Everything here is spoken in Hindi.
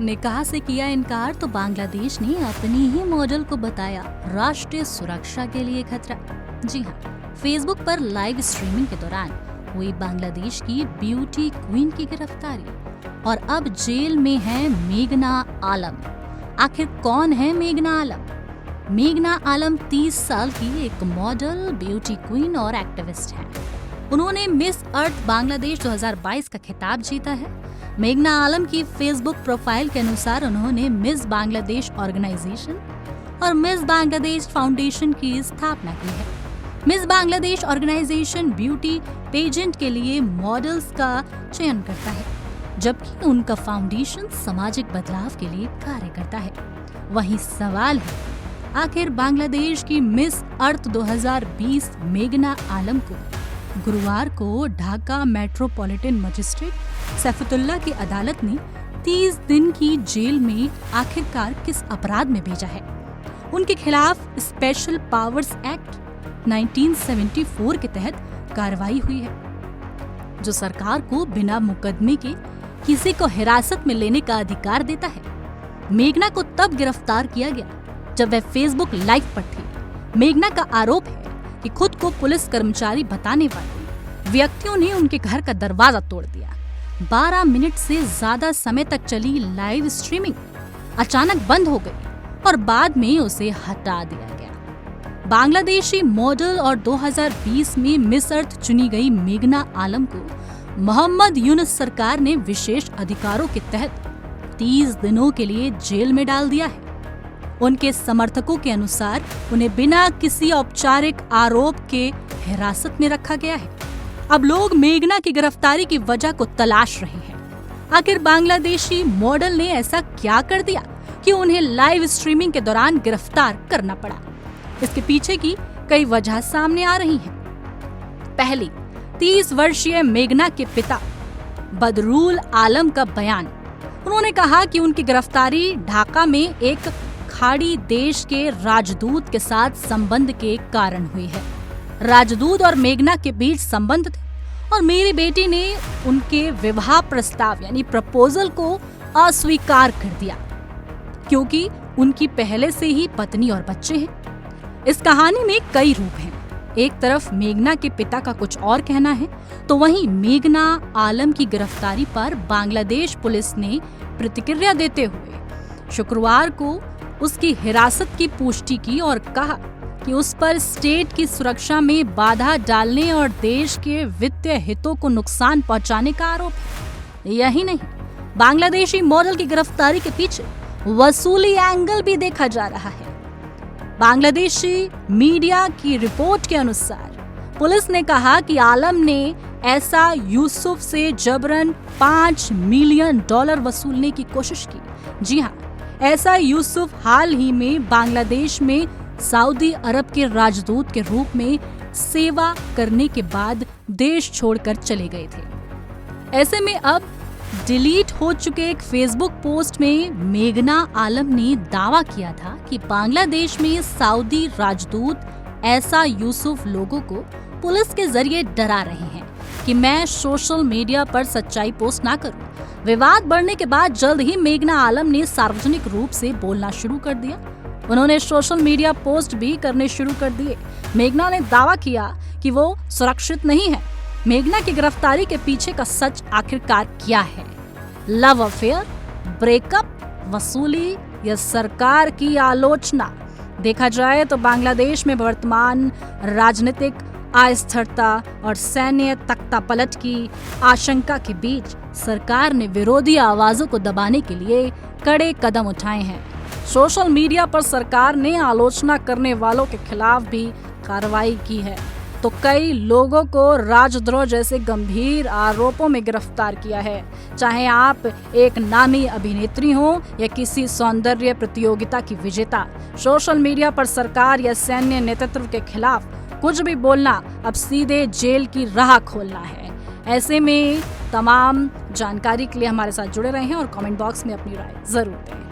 निकाह से किया इनकार तो बांग्लादेश ने अपनी ही मॉडल को बताया राष्ट्रीय सुरक्षा के लिए खतरा। जी हाँ, फेसबुक पर लाइव स्ट्रीमिंग के दौरान हुई बांग्लादेश की ब्यूटी क्वीन की गिरफ्तारी और अब जेल में है मेघना आलम। आखिर कौन है मेघना आलम? मेघना आलम 30 साल की एक मॉडल, ब्यूटी क्वीन और एक्टिविस्ट हैं। उन्होंने मिस अर्थ बांग्लादेश 2022 का खिताब जीता है। मेघना आलम की फेसबुक प्रोफाइल के अनुसार उन्होंने मिस बांग्लादेश ऑर्गेनाइजेशन और मिस बांग्लादेश फाउंडेशन की स्थापना की है। Miss Bangladesh organisation beauty pageant के लिए मॉडल्स का चयन करता है, जबकि उनका फाउंडेशन सामाजिक बदलाव के लिए कार्य करता है। वहीं सवाल है, आखिर बांग्लादेश की मिस अर्थ 2020 मेघना आलम को गुरुवार को ढाका मेट्रोपॉलिटन मजिस्ट्रेट सैफुतुल्लाह की अदालत ने 30 दिन की जेल में आखिरकार किस अपराध में भेजा है? उनके खिलाफ स्पेशल पावर्स एक्ट 1974 के तहत कार्रवाई हुई है, जो सरकार को बिना मुकदमे के किसी को हिरासत में लेने का अधिकार देता है। मेघना को तब गिरफ्तार किया गया जब वह फेसबुक लाइव पर थी। मेघना का आरोप है कि खुद को पुलिस कर्मचारी बताने वाले व्यक्तियों ने उनके घर का दरवाजा तोड़ दिया। 12 मिनट से ज्यादा समय तक चली लाइव स्ट्रीमिंग अचानक बंद हो गई और बाद में उसे हटा दिया गया। बांग्लादेशी मॉडल और 2020 में मिस अर्थ चुनी गई मेघना आलम को मोहम्मद यूनुस सरकार ने विशेष अधिकारों के तहत 30 दिनों के लिए जेल में डाल दिया है। उनके समर्थकों के अनुसार उन्हें बिना किसी औपचारिक आरोप के हिरासत में रखा गया है। अब लोग मेघना की गिरफ्तारी की वजह को तलाश रहे हैं। आखिर बांग्लादेशी मॉडल ने ऐसा क्या कर दिया कि उन्हें लाइव स्ट्रीमिंग के दौरान गिरफ्तार करना पड़ा? इसके पीछे की कई वजह सामने आ रही हैं। पहली, 30 वर्षीय मेघना के पिता बदरुल आलम का बयान। उन्होंने कहा कि उनकी गिरफ्तारी ढाका में एक खाड़ी देश के राजदूत के साथ संबंध के कारण हुई है। राजदूत और मेघना के बीच संबंध थे और मेरी बेटी ने उनके विवाह प्रस्ताव यानी प्रपोजल को अस्वीकार कर दिया, क्योंकि उनकी पहले से ही पत्नी और बच्चे हैं। इस कहानी में कई रूप हैं। एक तरफ मेघना के पिता का कुछ और कहना है, तो वहीं मेघना आलम की गिरफ्तारी पर बांग्लादेश पुलिस ने प्रतिक्रिया देते हुए शुक्रवार को उसकी हिरासत की पुष्टि की और कहा कि उस पर स्टेट की सुरक्षा में बाधा डालने और देश के वित्तीय हितों को नुकसान पहुंचाने का आरोप है। यही नहीं, बांग्लादेशी मॉडल की गिरफ्तारी के पीछे वसूली एंगल भी देखा जा रहा है। बांग्लादेशी मीडिया की रिपोर्ट के अनुसार पुलिस ने कहा कि आलम ने ऐसा यूसुफ से जबरन $5 मिलियन वसूलने की कोशिश की। जी हाँ, ऐसा यूसुफ हाल ही में बांग्लादेश में सऊदी अरब के राजदूत के रूप में सेवा करने के बाद देश छोड़कर चले गए थे। ऐसे में अब डिलीट हो चुके एक फेसबुक पोस्ट में मेघना आलम ने दावा किया था कि बांग्लादेश में सऊदी राजदूत ऐसा यूसुफ लोगों को पुलिस के जरिए डरा रहे हैं कि मैं सोशल मीडिया पर सच्चाई पोस्ट ना करूं। विवाद बढ़ने के बाद जल्द ही मेघना आलम ने सार्वजनिक रूप से बोलना शुरू कर दिया। उन्होंने सोशल मीडिया पोस्ट भी करने शुरू कर दिए। मेघना ने दावा किया कि वो सुरक्षित नहीं है। मेघना की गिरफ्तारी के पीछे का सच आखिरकार क्या है? लव अफेयर, ब्रेकअप, वसूली या सरकार की आलोचना? देखा जाए तो बांग्लादेश में वर्तमान राजनीतिक अस्थिरता और सैन्य तख्तापलट की आशंका के बीच सरकार ने विरोधी आवाजों को दबाने के लिए कड़े कदम उठाए हैं। सोशल मीडिया पर सरकार ने आलोचना करने वालों के खिलाफ भी कार्रवाई की है, तो कई लोगों को राजद्रोह जैसे गंभीर आरोपों में गिरफ्तार किया है। चाहे आप एक नामी अभिनेत्री हो या किसी सौंदर्य प्रतियोगिता की विजेता, सोशल मीडिया पर सरकार या सैन्य नेतृत्व के खिलाफ कुछ भी बोलना अब सीधे जेल की राह खोलना है। ऐसे में तमाम जानकारी के लिए हमारे साथ जुड़े रहें और कमेंट बॉक्स में अपनी राय जरूर दें।